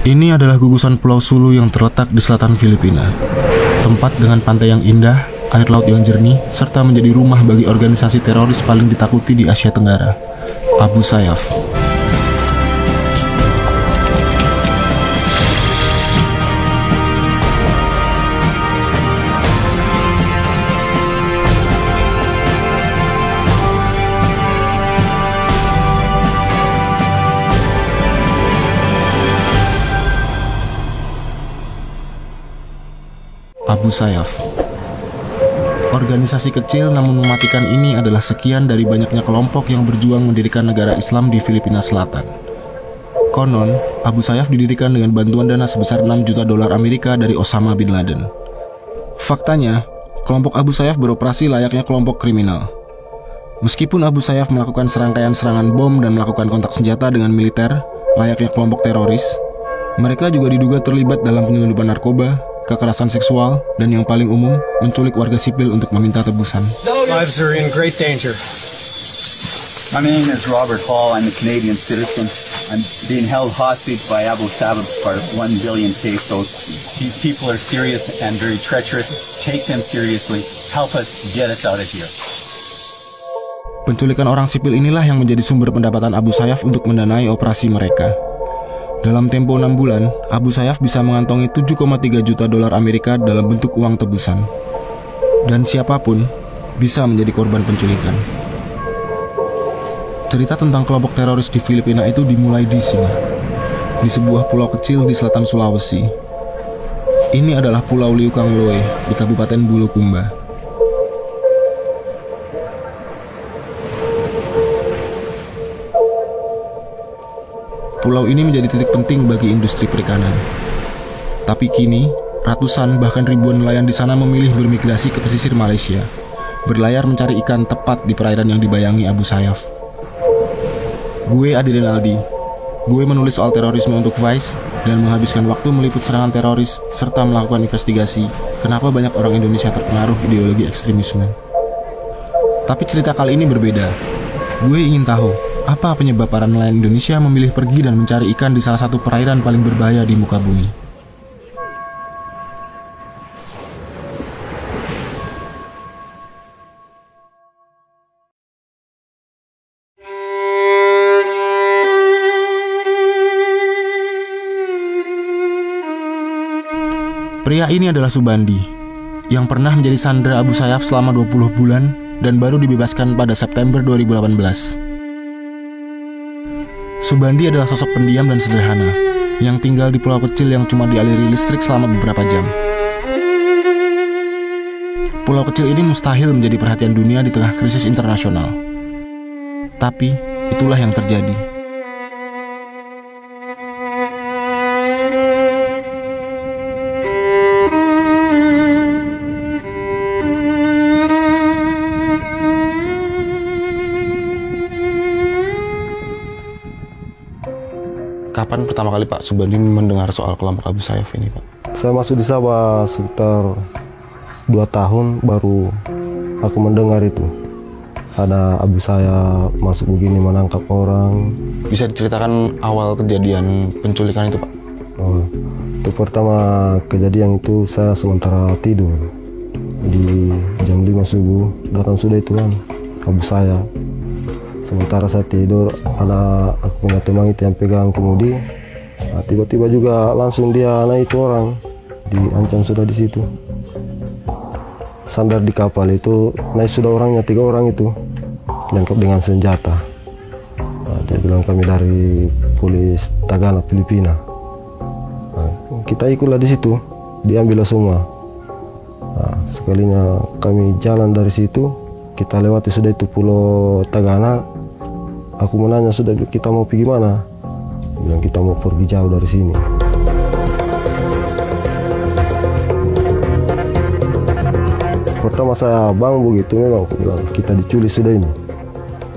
Ini adalah gugusan Pulau Sulu yang terletak di selatan Filipina. Tempat dengan pantai yang indah, air laut yang jernih, serta menjadi rumah bagi organisasi teroris paling ditakuti di Asia Tenggara, Abu Sayyaf. Abu Sayyaf. Organisasi kecil namun mematikan ini adalah sekian dari banyaknya kelompok yang berjuang mendirikan negara Islam di Filipina Selatan. Konon, Abu Sayyaf didirikan dengan bantuan dana sebesar 6 juta dolar Amerika dari Osama bin Laden. Faktanya, kelompok Abu Sayyaf beroperasi layaknya kelompok kriminal. Meskipun Abu Sayyaf melakukan serangkaian serangan bom dan melakukan kontak senjata dengan militer, layaknya kelompok teroris, mereka juga diduga terlibat dalam penyelundupan narkoba, kekerasan seksual, dan yang paling umum, menculik warga sipil untuk meminta tebusan. Lives are in great danger. My name is Robert Hall. I'm a Canadian citizen. I'm being held hostage by Abu Sayyaf for 1 billion pesos. These people are serious and very treacherous. Take them seriously. Help us get us out of here. Penculikan orang sipil inilah yang menjadi sumber pendapatan Abu Sayyaf untuk mendanai operasi mereka. Dalam tempo 6 bulan, Abu Sayyaf bisa mengantongi 7,3 juta dolar Amerika dalam bentuk uang tebusan. Dan siapapun bisa menjadi korban penculikan. Cerita tentang kelompok teroris di Filipina itu dimulai di sini, di sebuah pulau kecil di selatan Sulawesi. Ini adalah Pulau Liukang Loe di Kabupaten Bulukumba. Pulau ini menjadi titik penting bagi industri perikanan. Tapi kini, ratusan bahkan ribuan nelayan di sana memilih bermigrasi ke pesisir Malaysia, berlayar mencari ikan tepat di perairan yang dibayangi Abu Sayyaf. Gue Adi Renaldi. Gue menulis soal terorisme untuk Vice dan menghabiskan waktu meliput serangan teroris serta melakukan investigasi kenapa banyak orang Indonesia terpengaruh ideologi ekstremisme. Tapi cerita kali ini berbeda. Gue ingin tahu, apa penyebab para nelayan Indonesia memilih pergi dan mencari ikan di salah satu perairan paling berbahaya di muka bumi? Pria ini adalah Subandi, yang pernah menjadi sandera Abu Sayyaf selama 20 bulan dan baru dibebaskan pada September 2018. Subandi adalah sosok pendiam dan sederhana, yang tinggal di pulau kecil yang cuma dialiri listrik selama beberapa jam. Pulau kecil ini mustahil menjadi perhatian dunia di tengah krisis internasional. Tapi, itulah yang terjadi. Kapan pertama kali Pak Subandi mendengar soal kelompok Abu Sayyaf ini, Pak? Saya masuk di Sabah sekitar 2 tahun baru aku mendengar itu. Ada Abu Sayyaf masuk begini menangkap orang. Bisa diceritakan awal kejadian penculikan itu, Pak? Oh, itu pertama kejadian itu saya sementara tidur. Di jam 5 subuh datang sudah itu kan Abu Sayyaf. Sementara saya tidur, ada aku punya teman itu yang pegang kemudi. Nah, tiba-tiba juga langsung dia naik itu orang, diancam sudah di situ. Sandar di kapal itu naik sudah orangnya 3 orang itu, lengkap dengan senjata. Nah, dia bilang kami dari polis Tagana Filipina. Nah, kita ikutlah di situ, diambillah semua. Nah, sekalinya kami jalan dari situ, kita lewati sudah itu Pulau Tagana. Aku menanya sudah kita mau pergi mana? Bilang kita mau pergi jauh dari sini. Pertama saya bang begitu memang aku bilang kita diculik sudah ini.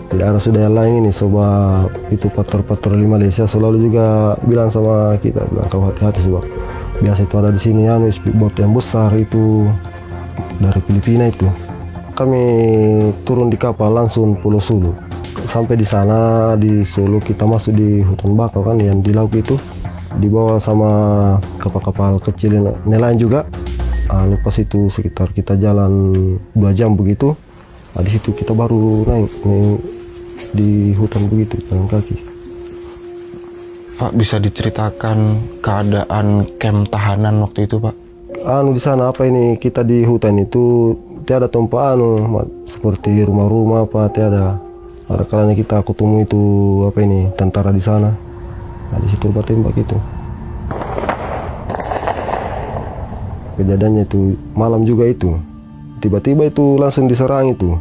Tidak ada sudah yang lain ini. Sebab itu patroli Malaysia selalu juga bilang sama kita, bilang kau hati-hati sebab biasa itu ada di sini speedboat yang besar itu dari Filipina itu. Kami turun di kapal langsung Pulau Sulu. Sampai di sana di Solo kita masuk di hutan bakau kan yang di laut itu. dibawa sama kapal-kapal kecil nelayan juga. Lepas itu sekitar kita jalan 2 jam begitu. Di situ kita baru naik di hutan begitu jalan kaki. Pak, bisa diceritakan keadaan kamp tahanan waktu itu, Pak? Di sana kita di hutan itu tiada tempat seperti rumah-rumah tiada. Ada kalanya kita ketemu itu tentara di sana. Di situ tembak itu. Kejadiannya itu malam juga itu. Tiba-tiba itu langsung diserang itu.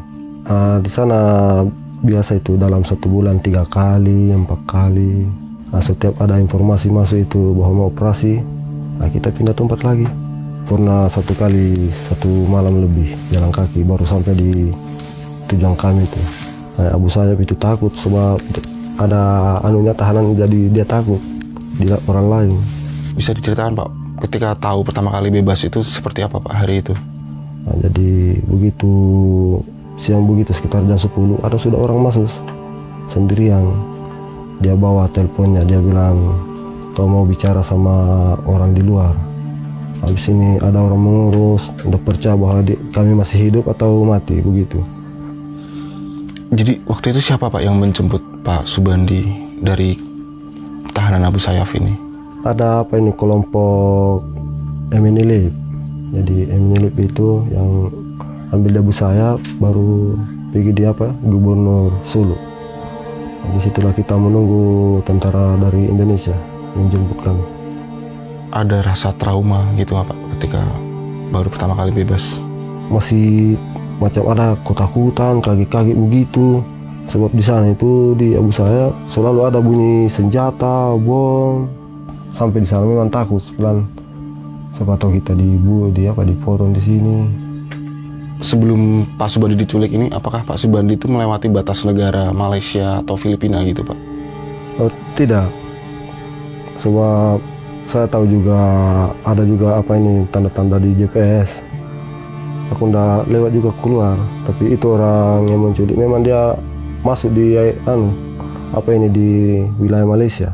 Di sana biasa itu dalam 1 bulan 3 kali, 4 kali. Setiap ada informasi masuk itu bahwa mau operasi, kita pindah tempat lagi. Pernah 1 kali 1 malam lebih jalan kaki baru sampai di tujuan kami itu. Abu Sayyaf itu takut sebab ada tahanan, jadi dia takut dilihat orang lain. Bisa diceritakan, Pak, ketika tahu pertama kali bebas itu seperti apa, Pak, hari itu? Jadi begitu siang begitu sekitar jam 10 ada sudah orang masuk sendirian. Dia bawa teleponnya, dia bilang kau mau bicara sama orang di luar. Habis ini ada orang mengurus, udah percaya bahwa kami masih hidup atau mati begitu. Jadi waktu itu siapa, Pak, yang menjemput Pak Subandi dari tahanan Abu Sayyaf ini? Ada kelompok Eminilip. Jadi Eminilip itu yang ambil Abu Sayyaf baru pergi di Gubernur Sulu. Di situlah kita menunggu tentara dari Indonesia menjemput kami. Ada rasa trauma gitu nggak, Pak, ketika baru pertama kali bebas? Masih macam ada ketakutan, kaget-kaget begitu. Sebab di sana itu di Abu Sayyaf selalu ada bunyi senjata, bom. Sampai di sana memang takut. Siapa tahu kita dipotong di sini. Sebelum Pak Subandi diculik ini, apakah Pak Subandi itu melewati batas negara Malaysia atau Filipina gitu, Pak? Oh, tidak. Sebab saya tahu juga ada juga tanda-tanda di GPS. Aku udah lewat juga keluar, tapi itu orang yang menculik memang dia masuk di di wilayah Malaysia.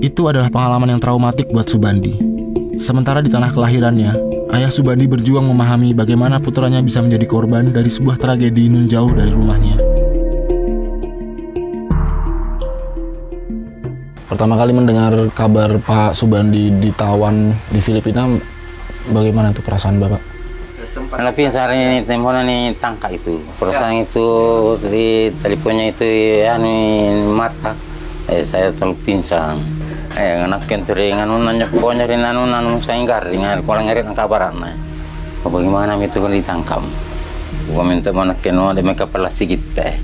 Itu adalah pengalaman yang traumatik buat Subandi. Sementara di tanah kelahirannya, ayah Subandi berjuang memahami bagaimana putranya bisa menjadi korban dari sebuah tragedi nun jauh dari rumahnya. Pertama kali mendengar kabar Pak Subandi ditawan di Filipina, bagaimana itu perasaan Bapak? Tapi sehari ini temponya nih tangkap itu. Perasaan itu di teleponnya itu mata. Saya terlalu pingsan. Anak kentering nanya pokoknya ringan saya enggak ringan kalau ngarit kabaran. Bagaimana itu kan ditangkap? Gua minta mana keno ada mereka pelas kita.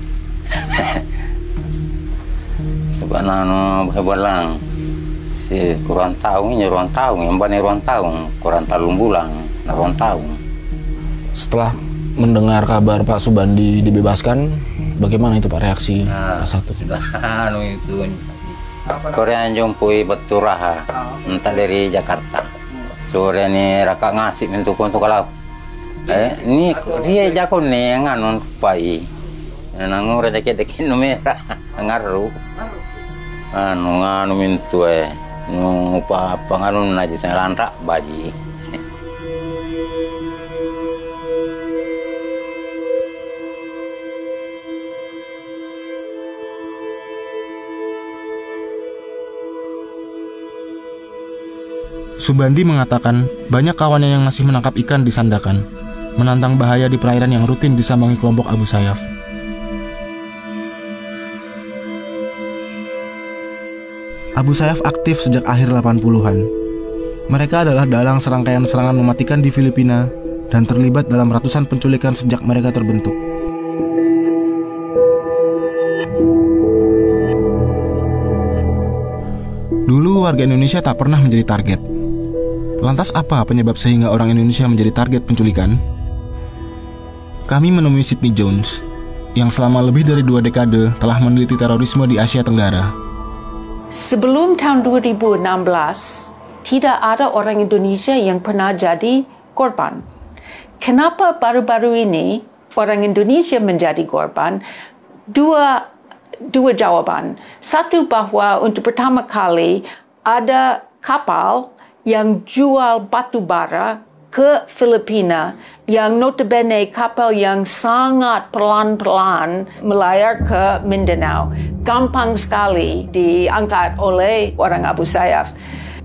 Sebenarnya berlang si kurang tahun ini ruang tahun yang banyak ruang tahun kurang talung bulan ruang tahun. Setelah mendengar kabar Pak Subandi dibebaskan, bagaimana itu Pak reaksi Pak Satu? Sudah itu Korea jompoi Beturaha entah dari Jakarta. Sore ini raka ngasih untuk kalau ini dia jakon nih nganun pai nangur deket numera ngaruh nganu mintu ngupa panganun aja saya lanrak baji. Subandi mengatakan banyak kawannya yang masih menangkap ikan di Sandakan, menantang bahaya di perairan yang rutin disambangi kelompok Abu Sayyaf. Abu Sayyaf aktif sejak akhir 80-an. Mereka adalah dalang serangkaian serangan mematikan di Filipina dan terlibat dalam ratusan penculikan sejak mereka terbentuk. Dulu warga Indonesia tak pernah menjadi target. Lantas apa penyebab sehingga orang Indonesia menjadi target penculikan? Kami menemui Sidney Jones, yang selama lebih dari 2 dekade telah meneliti terorisme di Asia Tenggara. Sebelum tahun 2016, tidak ada orang Indonesia yang pernah jadi korban. Kenapa baru-baru ini orang Indonesia menjadi korban? Dua dua jawaban. Satu, bahwa untuk pertama kali ada kapal yang jual batu bara ke Filipina yang notabene kapal yang sangat pelan-pelan melayar ke Mindanao. Gampang sekali diangkat oleh orang Abu Sayyaf.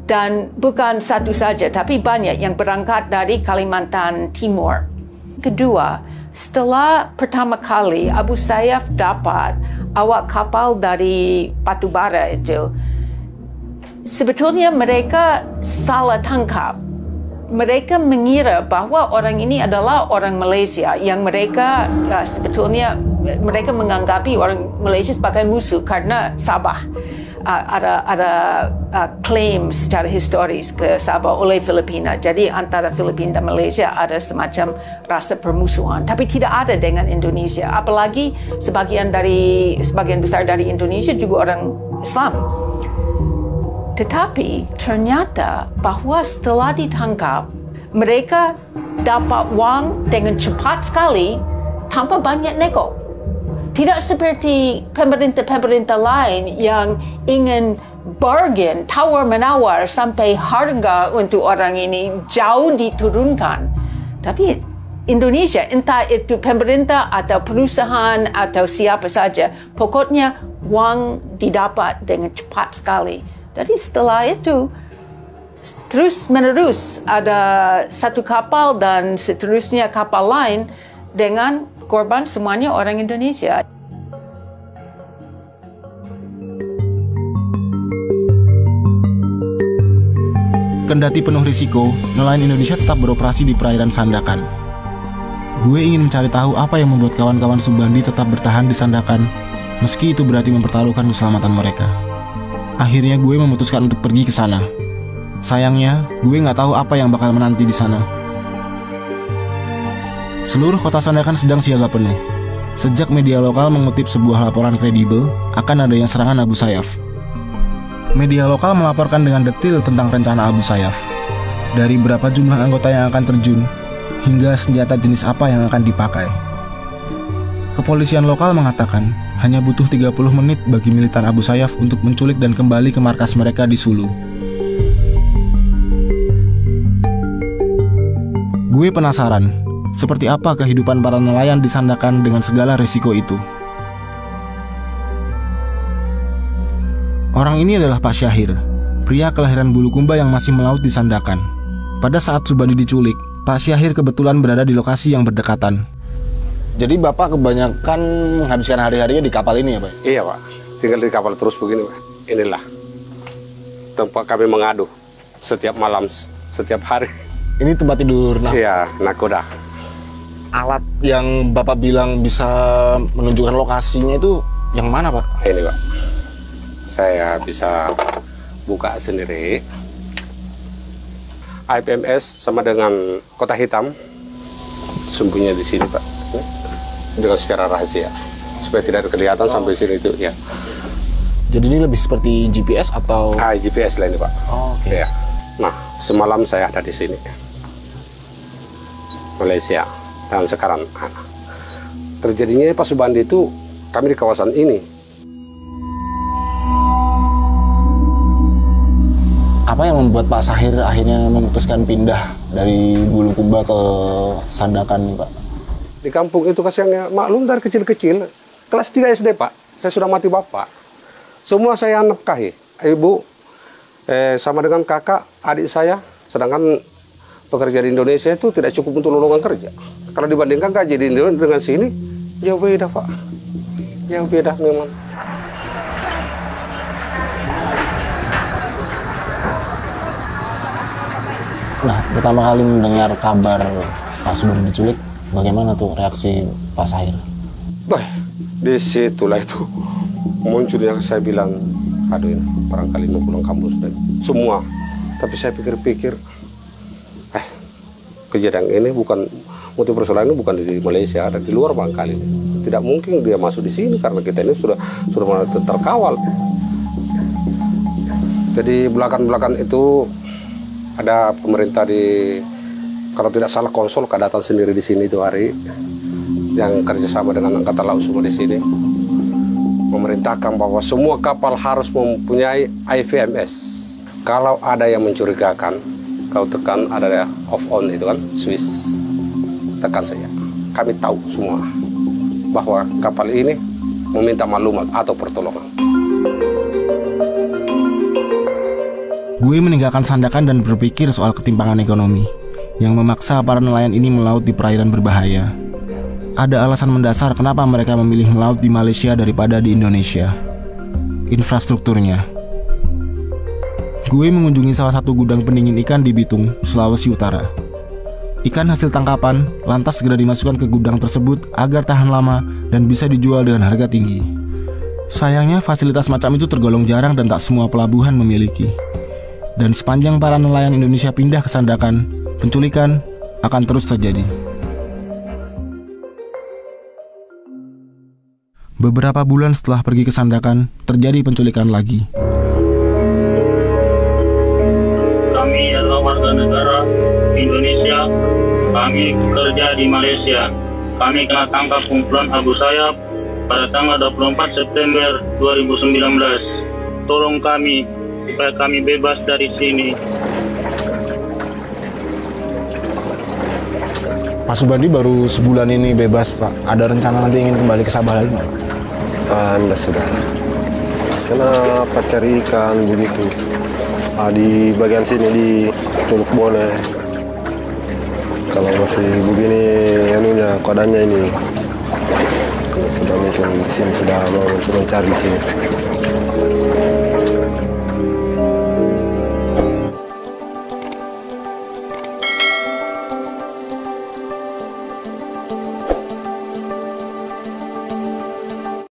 Dan bukan satu saja, tapi banyak yang berangkat dari Kalimantan Timur. Kedua, setelah pertama kali Abu Sayyaf dapat awak kapal dari batu bara itu, sebetulnya mereka salah tangkap. Mereka mengira bahwa orang ini adalah orang Malaysia yang mereka sebetulnya mereka menganggapi orang Malaysia sebagai musuh karena Sabah. Ada klaim secara historis ke Sabah oleh Filipina. Jadi antara Filipina dan Malaysia ada semacam rasa permusuhan. Tapi tidak ada dengan Indonesia. Apalagi sebagian besar dari Indonesia juga orang Islam. Tetapi ternyata bahwa setelah ditangkap, mereka dapat wang dengan cepat sekali tanpa banyak nego. Tidak seperti pemerintah-pemerintah lain yang ingin bargain, tawar-menawar sampai harga untuk orang ini jauh diturunkan. Tapi Indonesia, entah itu pemerintah atau perusahaan atau siapa saja, pokoknya wang didapat dengan cepat sekali. Jadi setelah itu, terus-menerus ada satu kapal dan seterusnya kapal lain dengan korban semuanya orang Indonesia. Kendati penuh risiko, nelayan Indonesia tetap beroperasi di perairan Sandakan. Gue ingin mencari tahu apa yang membuat kawan-kawan Subandi tetap bertahan di Sandakan, meski itu berarti mempertaruhkan keselamatan mereka. Akhirnya gue memutuskan untuk pergi ke sana. Sayangnya, gue nggak tahu apa yang bakal menanti di sana. Seluruh kota Sandakan sedang siaga penuh. Sejak media lokal mengutip sebuah laporan kredibel akan adanya serangan Abu Sayyaf. Media lokal melaporkan dengan detail tentang rencana Abu Sayyaf. Dari berapa jumlah anggota yang akan terjun, hingga senjata jenis apa yang akan dipakai. Kepolisian lokal mengatakan hanya butuh 30 menit bagi militan Abu Sayyaf untuk menculik dan kembali ke markas mereka di Sulu. Gue penasaran, seperti apa kehidupan para nelayan di Sandakan dengan segala risiko itu. Orang ini adalah Pak Syahir, pria kelahiran Bulukumba yang masih melaut di Sandakan. Pada saat Subandi diculik, Pak Syahir kebetulan berada di lokasi yang berdekatan. Jadi Bapak kebanyakan menghabiskan hari-harinya di kapal ini ya Pak? Iya Pak, tinggal di kapal terus begini Pak. Inilah tempat kami mengadu setiap malam, setiap hari. Ini tempat tidur Iya, nakoda. Alat yang Bapak bilang bisa menunjukkan lokasinya itu yang mana Pak? Ini Pak, saya bisa buka sendiri. IPMS sama dengan Kota Hitam sembunyi di sini Pak, dengan secara rahasia supaya tidak kelihatan sampai sini itu ya. Jadi ini lebih seperti GPS atau? GPS lah ini Pak. Oh, oke. Ya. Nah, semalam saya ada di sini, Malaysia, dan sekarang terjadinya Pak Subandi itu kami di kawasan ini. Apa yang membuat Pak Syahir akhirnya memutuskan pindah dari Bulukumba ke Sandakan Pak? Di kampung itu kasihnya maklum dari kecil-kecil, kelas 3 SD Pak, saya sudah mati bapak. Semua saya nafkahi, ibu, sama dengan kakak, adik saya, sedangkan pekerja di Indonesia itu tidak cukup untuk lowongan kerja. Kalau dibandingkan gaji di Indonesia dengan sini, jauh beda Pak. Jauh beda memang. Nah, pertama kali mendengar kabar Pak Subandi diculik, bagaimana tuh reaksi Pak Syahir? Bah, disitulah itu munculnya saya bilang, aduh ini barangkali mau pulang kampus dan semua. Tapi saya pikir-pikir, kejadian ini bukan, motif persoalan ini bukan di Malaysia, ada di luar barangkali. Tidak mungkin dia masuk di sini karena kita ini sudah terkawal. Jadi belakang-belakang itu ada pemerintah di, kalau tidak salah konsul datang sendiri di sini itu hari yang kerjasama dengan Angkatan Laut semua di sini memerintahkan bahwa semua kapal harus mempunyai IVMS. Kalau ada yang mencurigakan, kau tekan ada off on itu kan, Swiss, tekan saja. Kami tahu semua bahwa kapal ini meminta maklumat atau pertolongan. Gue meninggalkan Sandakan dan berpikir soal ketimpangan ekonomi yang memaksa para nelayan ini melaut di perairan berbahaya. Ada alasan mendasar kenapa mereka memilih melaut di Malaysia daripada di Indonesia. Infrastrukturnya. Gue mengunjungi salah satu gudang pendingin ikan di Bitung, Sulawesi Utara. Ikan hasil tangkapan lantas segera dimasukkan ke gudang tersebut agar tahan lama dan bisa dijual dengan harga tinggi. Sayangnya fasilitas macam itu tergolong jarang dan tak semua pelabuhan memiliki. Dan sepanjang para nelayan Indonesia pindah ke Sandakan, penculikan akan terus terjadi. Beberapa bulan setelah pergi ke Sandakan, terjadi penculikan lagi. Kami adalah warga negara Indonesia. Kami bekerja di Malaysia. Kami kena tangkap kumpulan Abu Sayyaf pada tanggal 24 September 2019. Tolong kami supaya kami bebas dari sini. Pak Subandi baru sebulan ini bebas, Pak. Ada rencana nanti ingin kembali ke Sabah lagi nggak, Pak? Anda sudah. Kenapa cari ikan begitu? Di bagian sini di Teluk Bone. Kalau masih begini anunya keadaannya ini, sudah mungkin di sini sudah mau mencari di sini.